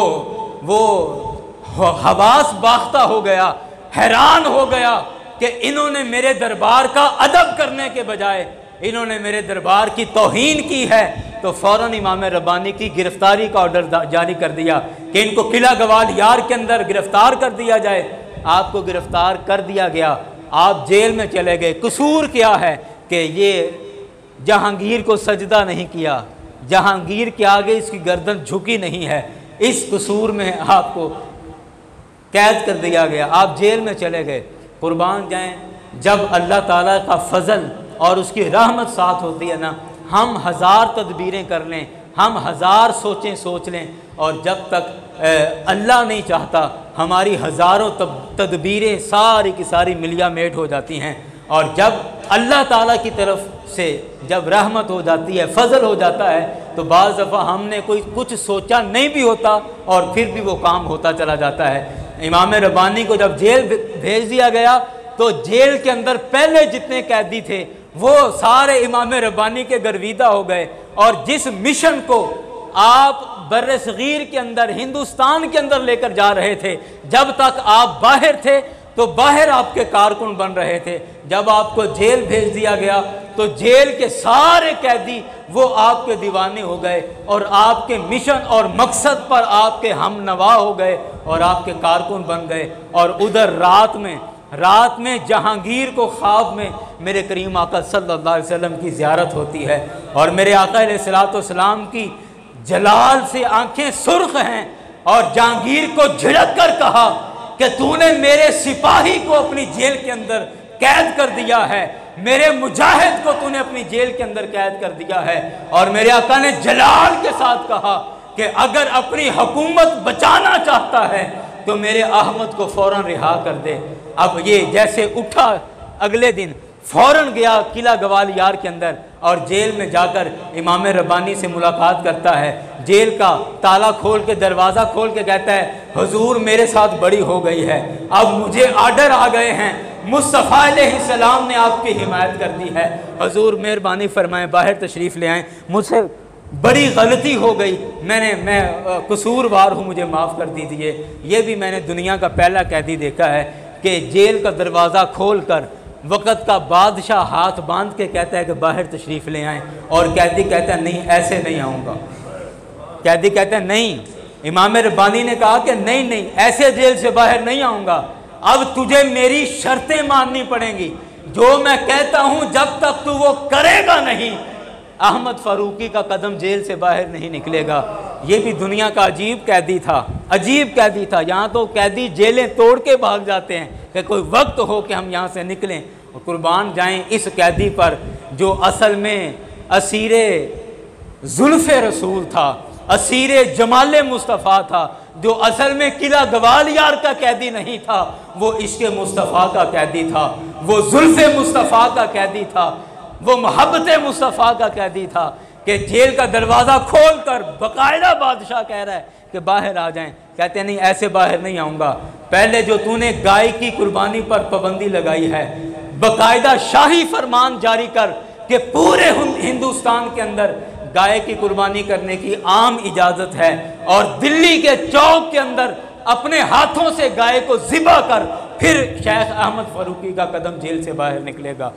हवास बाख्ता हो गया, हैरान हो गया कि इन्होंने मेरे दरबार का अदब करने के बजाय इन्होंने मेरे दरबार की तौहीन की है। तो फ़ौरन इमाम रब्बानी की गिरफ्तारी का ऑर्डर जारी कर दिया कि इनको किला गवालियार के अंदर गिरफ्तार कर दिया जाए। आपको गिरफ्तार कर दिया गया, आप जेल में चले गए। कसूर क्या है कि ये जहांगीर को सजदा नहीं किया, जहांगीर के आगे इसकी गर्दन झुकी नहीं है, इस कसूर में आपको कैद कर दिया गया, आप जेल में चले गए। कुर्बान जाएं, जब अल्लाह ताला का फजल और उसकी रहमत साथ होती है ना, हम हज़ार तदबीरें कर लें, हम हज़ार सोचें सोच लें, और जब तक अल्लाह नहीं चाहता हमारी हज़ारों तदबीरें सारी की सारी मिलिया मेट हो जाती हैं। और जब अल्लाह ताला की तरफ से जब रहमत हो जाती है, फजल हो जाता है, तो बाज़ दफ़ा हमने कोई कुछ सोचा नहीं भी होता और फिर भी वो काम होता चला जाता है। इमाम रब्बानी को जब जेल भेज दिया गया तो जेल के अंदर पहले जितने कैदी थे वो सारे इमाम रब्बानी के गर्विदा हो गए, और जिस मिशन को आप बर्रे सगीर के अंदर, हिंदुस्तान के अंदर लेकर जा रहे थे, जब तक आप बाहर थे तो बाहर आपके कारकुन बन रहे थे, जब आपको जेल भेज दिया गया तो जेल के सारे कैदी वो आपके दीवाने हो गए और आपके मिशन और मकसद पर आपके हम नवा हो गए और आपके कारकुन बन गए। और उधर रात में जहांगीर को ख्वाब में मेरे करीम आका सल्लल्लाहु अलैहि वसल्लम की ज़ियारत होती है, और मेरे आका अलैहिस्सलातु वस्सलाम की जलाल से आंखें सुर्ख हैं, और जहांगीर को झिड़क कर कहा कि तूने मेरे सिपाही को अपनी जेल के अंदर कैद कर दिया है, मेरे मुजाहिद को तूने अपनी जेल के अंदर कैद कर दिया है। और मेरे आका ने जलाल के साथ कहा कि अगर अपनी हुकूमत बचाना चाहता है तो मेरे अहमद को फ़ौरन रिहा कर दे। अब ये जैसे उठा, अगले दिन फ़ौरन गया किला ग्वालियर के अंदर और जेल में जाकर इमाम रब्बानी से मुलाकात करता है। जेल का ताला खोल के, दरवाज़ा खोल के कहता है, हुजूर मेरे साथ बड़ी हो गई है, अब मुझे आर्डर आ गए हैं, मुस्तफ़ा अलैहिस्सलाम ने आपकी हिमायत कर दी है, हुजूर मेहरबानी फरमाएं, बाहर तशरीफ़ ले आएँ, मुझसे बड़ी गलती हो गई, मैं कसूरवार हूँ, मुझे माफ़ कर दीजिए। ये भी मैंने दुनिया का पहला कैदी देखा है कि जेल का दरवाज़ा खोल कर वक़्त का बादशाह हाथ बांध के कहता है कि बाहर तशरीफ़ ले आएँ, और कैदी कहता है नहीं, ऐसे नहीं आऊँगा। कैदी कहता है नहीं, इमाम रब्बानी ने कहा कि नहीं, ऐसे जेल से बाहर नहीं आऊँगा, अब तुझे मेरी शर्तें माननी पड़ेंगी, जो मैं कहता हूँ जब तक तू वो करेगा नहीं, अहमद फ़ारूकी का कदम जेल से बाहर नहीं निकलेगा। ये भी दुनिया का अजीब कैदी था, अजीब कैदी था। यहाँ तो कैदी जेलें तोड़ के भाग जाते हैं कि कोई वक्त हो कि हम यहाँ से निकलें, और कुर्बान जाएं इस कैदी पर जो असल में असीरे जुल्फ़े रसूल था, असीरे जमाले मुस्तफ़ा था, जो असल में किला ग्वालियर का कैदी नहीं था, वो इश्क़ मुस्तफ़ा का कैदी था, वो जुल्फ़े मुस्तफ़ा का कैदी था, वो मोहब्बत मुस्तफ़ा का कैदी था कि जेल का दरवाज़ा खोल कर बाकायदा बादशाह कह रहा है कि बाहर आ जाएं, कहते नहीं ऐसे बाहर नहीं आऊँगा, पहले जो तूने गाय की कुर्बानी पर पाबंदी लगाई है, बाकायदा शाही फरमान जारी कर कि पूरे हिंदुस्तान के अंदर गाय की कुर्बानी करने की आम इजाज़त है, और दिल्ली के चौक के अंदर अपने हाथों से गाय को ज़िबा कर फिर शेख अहमद फ़ारूकी का कदम जेल से बाहर निकलेगा।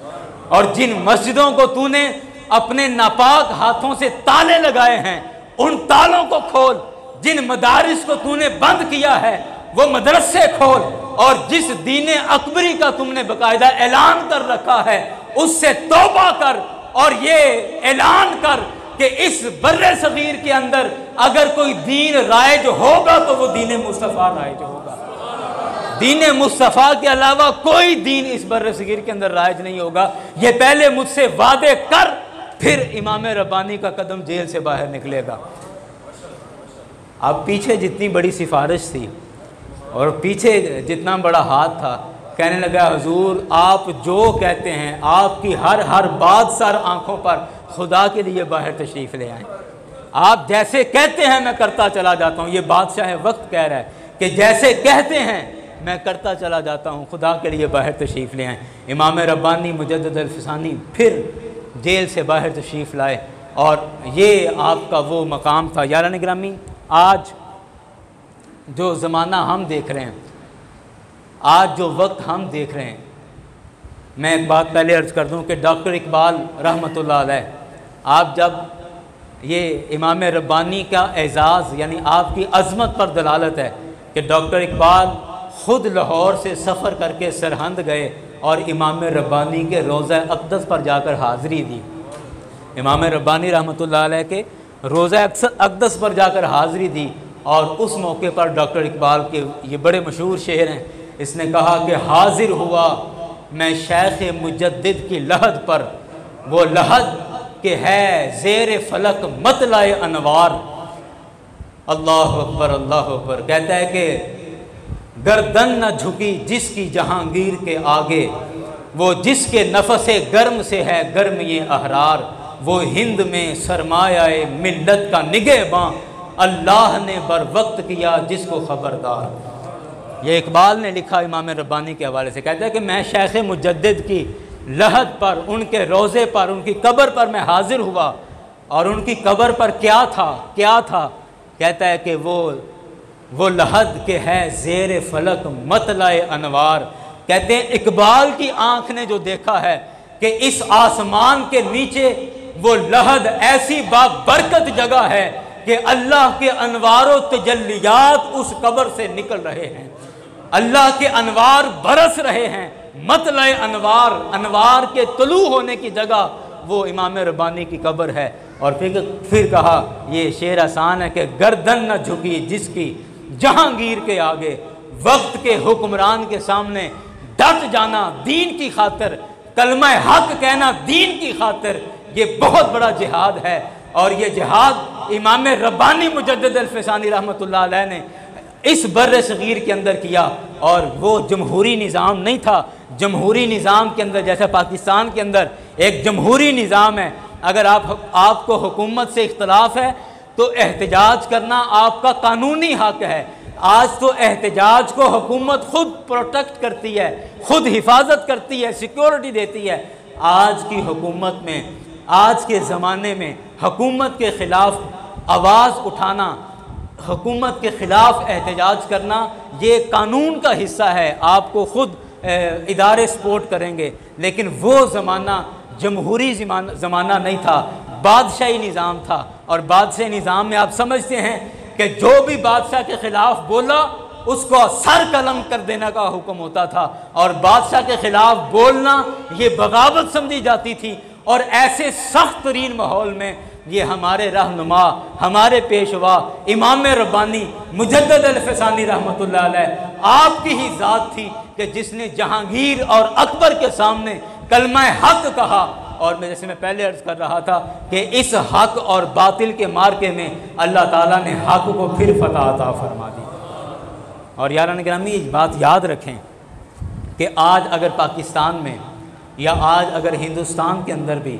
और जिन मस्जिदों को तूने अपने नापाक हाथों से ताले लगाए हैं, उन तालों को खोल, जिन मदारिस को तूने बंद किया है वो मदरसे खोल, और जिस दीन अकबरी का तुमने बाकायदा ऐलान कर रखा है उससे तौबा कर, और ये ऐलान कर कि इस बर्रे सगीर के अंदर अगर कोई दीन राइज होगा तो वो दीन मुस्तफ़ा राइज होगा, दीन मुस्तफ़ा के अलावा कोई दीन इस बर्रे सगीर के अंदर राइज नहीं होगा। ये पहले मुझसे वादे कर, फिर इमाम रब्बानी का कदम जेल से बाहर निकलेगा। अब पीछे जितनी बड़ी सिफारिश थी और पीछे जितना बड़ा हाथ था, कहने लगा हुजूर आप जो कहते हैं, आपकी हर बात सर आंखों पर, खुदा के लिए बाहर तशरीफ़ ले आएँ, आप जैसे कहते हैं मैं करता चला जाता हूँ। ये बादशाह वक्त कह रहा है कि जैसे कहते हैं मैं करता चला जाता हूँ, खुदा के लिए बाहर तशरीफ़ ले आएँ। इमाम रब्बानी मुजद्दिद अल-फ़सानी फिर जेल से बाहर तशरीफ़ लाए, और ये आपका वो मकाम था। यारान गिरामी, आज जो ज़माना हम देख रहे हैं, आज जो वक्त हम देख रहे हैं, मैं एक बात पहले अर्ज़ कर दूँ कि डॉक्टर इकबाल रहमतुल्लाह अलैह, आप जब ये इमाम रब्बानी का एज़ाज़ यानी आपकी अज़मत पर दलालत है कि डॉक्टर इकबाल ख़ुद लाहौर से सफ़र करके सरहंद गए और इमाम रब्बानी के रोज़ा अक़दस पर जाकर हाज़िरी दी। इमाम रब्बानी रहमतुल्लाह अलैह के रोज़ा अक़दस पर जाकर हाज़िरी दी, और उस मौके पर डॉक्टर इकबाल के ये बड़े मशहूर शेर हैं। इसने कहा कि हाजिर हुआ मैं शेख मुजद्दिद की लहद पर, वो लहद के है ज़ेर फलक मतलाए अनवार। अल्लाह अकबर अल्लाह अकबर। कहता है कि गर्दन न झुकी जिसकी जहांगीर के आगे, वो जिसके नफसे गर्म से है गर्म ये अहरार, वो हिंद में सरमायाए मिल्लत का निगहबां, अल्लाह ने बर वक्त किया जिसको खबरदार। ये इकबाल ने लिखा इमाम रब्बानी के हवाले से। कहता है कि मैं शेख मुजद्दिद की लहद पर, उनके रोज़े पर, उनकी कब्र पर मैं हाजिर हुआ, और उनकी कब्र पर क्या था? कहता है कि वो लहद के है ज़ेर फलक मतलाए अनवार। कहते हैं इकबाल की आंख ने जो देखा है कि इस आसमान के नीचे वो लहद ऐसी बाबरकत जगह है कि अल्लाह के अनवार तजल्लियात उस कब्र से निकल रहे हैं, अल्लाह के अनवार बरस रहे हैं। मतला अनवार, अनवार के तुलू होने की जगह वो इमाम रब्बानी की कब्र है। और फिर कहा, ये शेर आसान है कि गर्दन न झुकी जिसकी जहांगीर के आगे, वक्त के हुक्मरान के सामने डट जाना दीन की खातिर, कलमा हक कहना दीन की खातिर, ये बहुत बड़ा जिहाद है। और ये जिहाद इमाम रब्बानी मुजद्दिद अल-फ़सानी रहमतुल्लाह अलैह ने इस बर्र सगीर के अंदर किया। और वो जमहूरी निज़ाम नहीं था। जमहूरी निज़ाम के अंदर, जैसे पाकिस्तान के अंदर एक जमहूरी निज़ाम है, अगर आपको हुकूमत से इख्तलाफ है तो एहतजाज करना आपका कानूनी हक है। आज तो एहतजाज को हुकूमत खुद प्रोटेक्ट करती है, खुद हिफाजत करती है, सिक्योरिटी देती है। आज की हुकूमत में, आज के ज़माने में हुकूमत के ख़िलाफ़ आवाज़ उठाना, हुकूमत के ख़िलाफ़ एहतजाज करना, ये कानून का हिस्सा है। आपको खुद इदारे सपोर्ट करेंगे। लेकिन वो ज़माना जमहूरी ज़माना नहीं था, बादशाही निज़ाम था। और बादशाही निज़ाम में आप समझते हैं कि जो भी बादशाह के ख़िलाफ़ बोला उसको सर कलम कर देने का हुक्म होता था। और बादशाह के ख़िलाफ़ बोलना ये बगावत समझी जाती थी। और ऐसे सख्त तरीन माहौल में ये हमारे रहनुमा, हमारे पेशवा इमाम रब्बानी मुजद्दिद अल-फ़सानी रहमतुल्लाह अलैह आपकी ही ज़ात थी कि जिसने जहांगीर और अकबर के सामने कलमा हक कहा। और मैं जैसे मैं पहले अर्ज़ कर रहा था कि इस हक और बातिल के मार्के में अल्लाह ताला ने हक को फिर फतह अता फरमा दी। और यारान गिरामी, ये बात याद रखें कि आज अगर पाकिस्तान में या आज अगर हिंदुस्तान के अंदर भी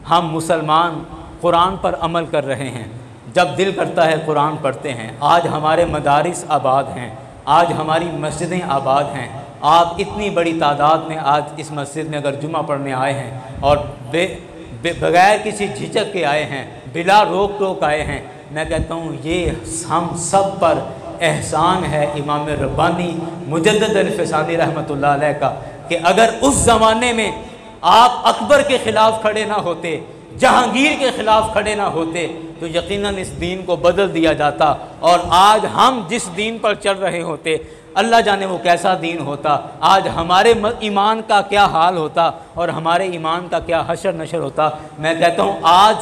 हम मुसलमान कुरान पर अमल कर रहे हैं, जब दिल करता है कुरान पढ़ते हैं, आज हमारे मदारिस आबाद हैं, आज हमारी मस्जिदें आबाद हैं। आप इतनी बड़ी तादाद में आज इस मस्जिद में अगर जुमा पढ़ने आए हैं और बगैर किसी झिझक के आए हैं, बिला रोक टोक आए हैं, मैं कहता हूँ ये हम सब पर एहसान है इमाम रब्बानी मुजद्दिद अल-फ़सानी रहमतुल्लाह अलैह का कि अगर उस ज़माने में आप अकबर के ख़िलाफ़ खड़े ना होते, जहांगीर के ख़िलाफ़ खड़े ना होते, तो यकीनन इस दीन को बदल दिया जाता। और आज हम जिस दीन पर चल रहे होते, अल्लाह जाने वो कैसा दीन होता। आज हमारे ईमान का क्या हाल होता और हमारे ईमान का क्या हशर नशर होता। मैं कहता हूँ आज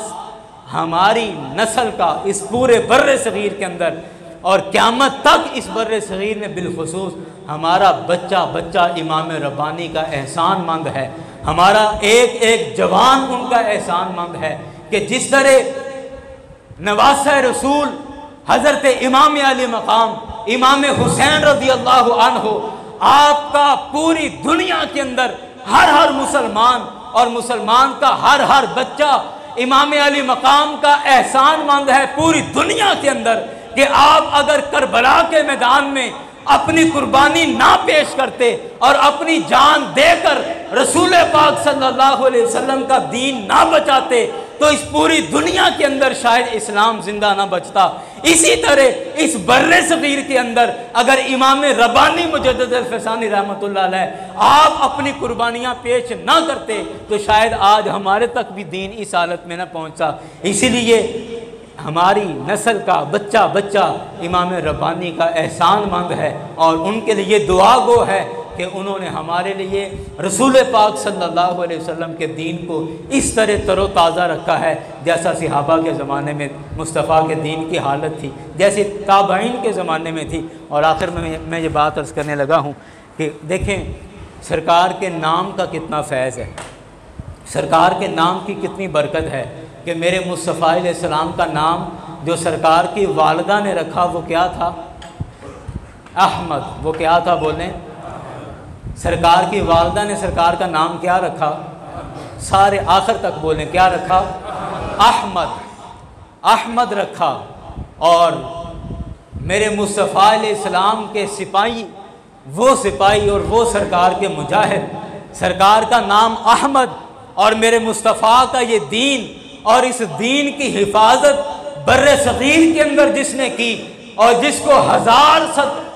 हमारी नस्ल का इस पूरे बर्रे सगीर के अंदर और क़यामत तक इस बर्रे सगीर में बिलखुसूस हमारा बच्चा बच्चा इमाम रब्बानी का एहसानमंद है। हमारा एक एक जवान उनका एहसानमंद है कि जिस तरह नवासा रसूल हज़रत इमाम अली मकाम इमाम हुसैन रज़ी अल्लाहु अन्हु आपका पूरी दुनिया के अंदर हर मुसलमान और मुसलमान का हर बच्चा इमाम अली मकाम का एहसानमंद है पूरी दुनिया के अंदर कि आप अगर करबला के मैदान में अपनी कुर्बानी ना पेश करते और अपनी जान देकर रसूल पाक सल्लल्लाहु अलैहि वसल्लम का दीन ना बचाते तो इस पूरी दुनिया के अंदर शायद इस्लाम जिंदा ना बचता। इसी तरह इस बर्रे सगीर के अंदर अगर इमाम रब्बानी मुजद्दिद अल-फ़सानी रहमतुल्लाह अलैह आप अपनी कुर्बानियाँ पेश ना करते तो शायद आज हमारे तक भी दीन इस हालत में ना पहुँचता। इसीलिए हमारी नस्ल का बच्चा बच्चा इमाम रब्बानी का एहसानमंद है और उनके लिए दुआ गो है कि उन्होंने हमारे लिए रसूल पाक सल्लल्लाहु अलैहि वसल्लम के दीन को इस तरह तरोताज़ा रखा है जैसा सहाबा के ज़माने में मुस्तफ़ा के दीन की हालत थी, जैसे ताबईन के ज़माने में थी। और आखिर में मैं ये बात अर्ज़ करने लगा हूँ कि देखें सरकार के नाम का कितना फैज़ है, सरकार के नाम की कितनी बरकत है कि मेरे मुस्तफ़ा अलैहिस्सलाम का नाम जो सरकार की वालिदा ने रखा वो क्या था? अहमद। वो क्या था बोलें? सरकार की वालिदा ने सरकार का नाम क्या रखा? सारे आखिर तक बोलें, क्या रखा? अहमद। अहमद रखा। और मेरे मुस्तफ़ा अलैहिस्सलाम के सिपाही, वो सिपाही और वो सरकार के मुजाहिद, सरकार का नाम अहमद और मेरे मुस्तफ़ा का ये दीन और इस दीन की हिफाजत बर्रे सगीर के अंदर जिसने की और जिसको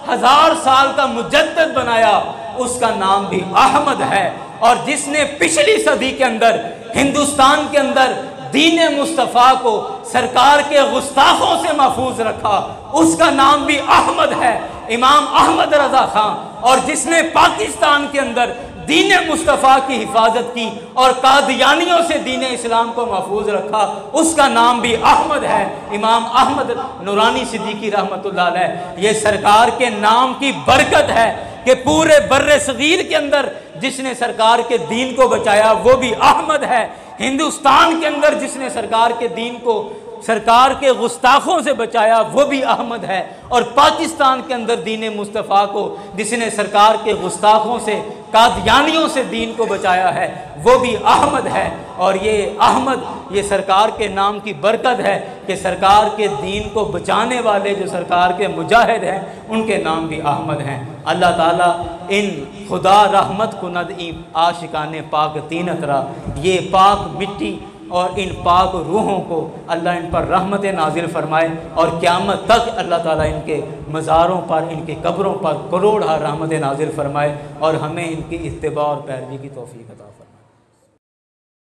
हजार साल का मुजद्दद बनाया उसका नाम भी अहमद है। और जिसने पिछली सदी के अंदर हिंदुस्तान के अंदर दीन मुस्तफ़ा को सरकार के गुस्ताखों से महफूज रखा उसका नाम भी अहमद है, इमाम अहमद रज़ा खान। और जिसने पाकिस्तान के अंदर दीन मुस्तफ़ा की हिफाजत की और कादियानियों से दीन इस्लाम को महफूज रखा उसका नाम भी अहमद है, इमाम अहमद नूरानी सिद्दीकी रहमतुल्लाह अलैह। ये सरकार के नाम की बरकत है कि पूरे बर्रे सगीर के अंदर जिसने सरकार के दीन को बचाया वो भी अहमद है। हिंदुस्तान के अंदर जिसने सरकार के दीन को सरकार के गुस्ताखों से बचाया वो भी अहमद है। और पाकिस्तान के अंदर दीन मुस्तफ़ा को जिसने सरकार के गुस्ताखों से कादियानियों से दीन को बचाया है वो भी अहमद है। और ये अहमद ये सरकार के नाम की बरकत है कि सरकार के दीन को बचाने वाले जो सरकार के मुजाहिद हैं उनके नाम भी अहमद हैं। अल्लाह ताला इन खुदा रहमत कुनद आशिकाने पाक तीनतरा, ये पाक मिट्टी और इन पाक रूहों को अल्लाह इन पर रहमत नाजिल फरमाए और क़यामत तक अल्लाह ताला इनके मज़ारों पर, इनके कब्रों पर करोड़ रहमत नाजिल फरमाए और हमें इनकी इत्तिबा और पैरवी की तौफ़ीक़ अता फरमाए।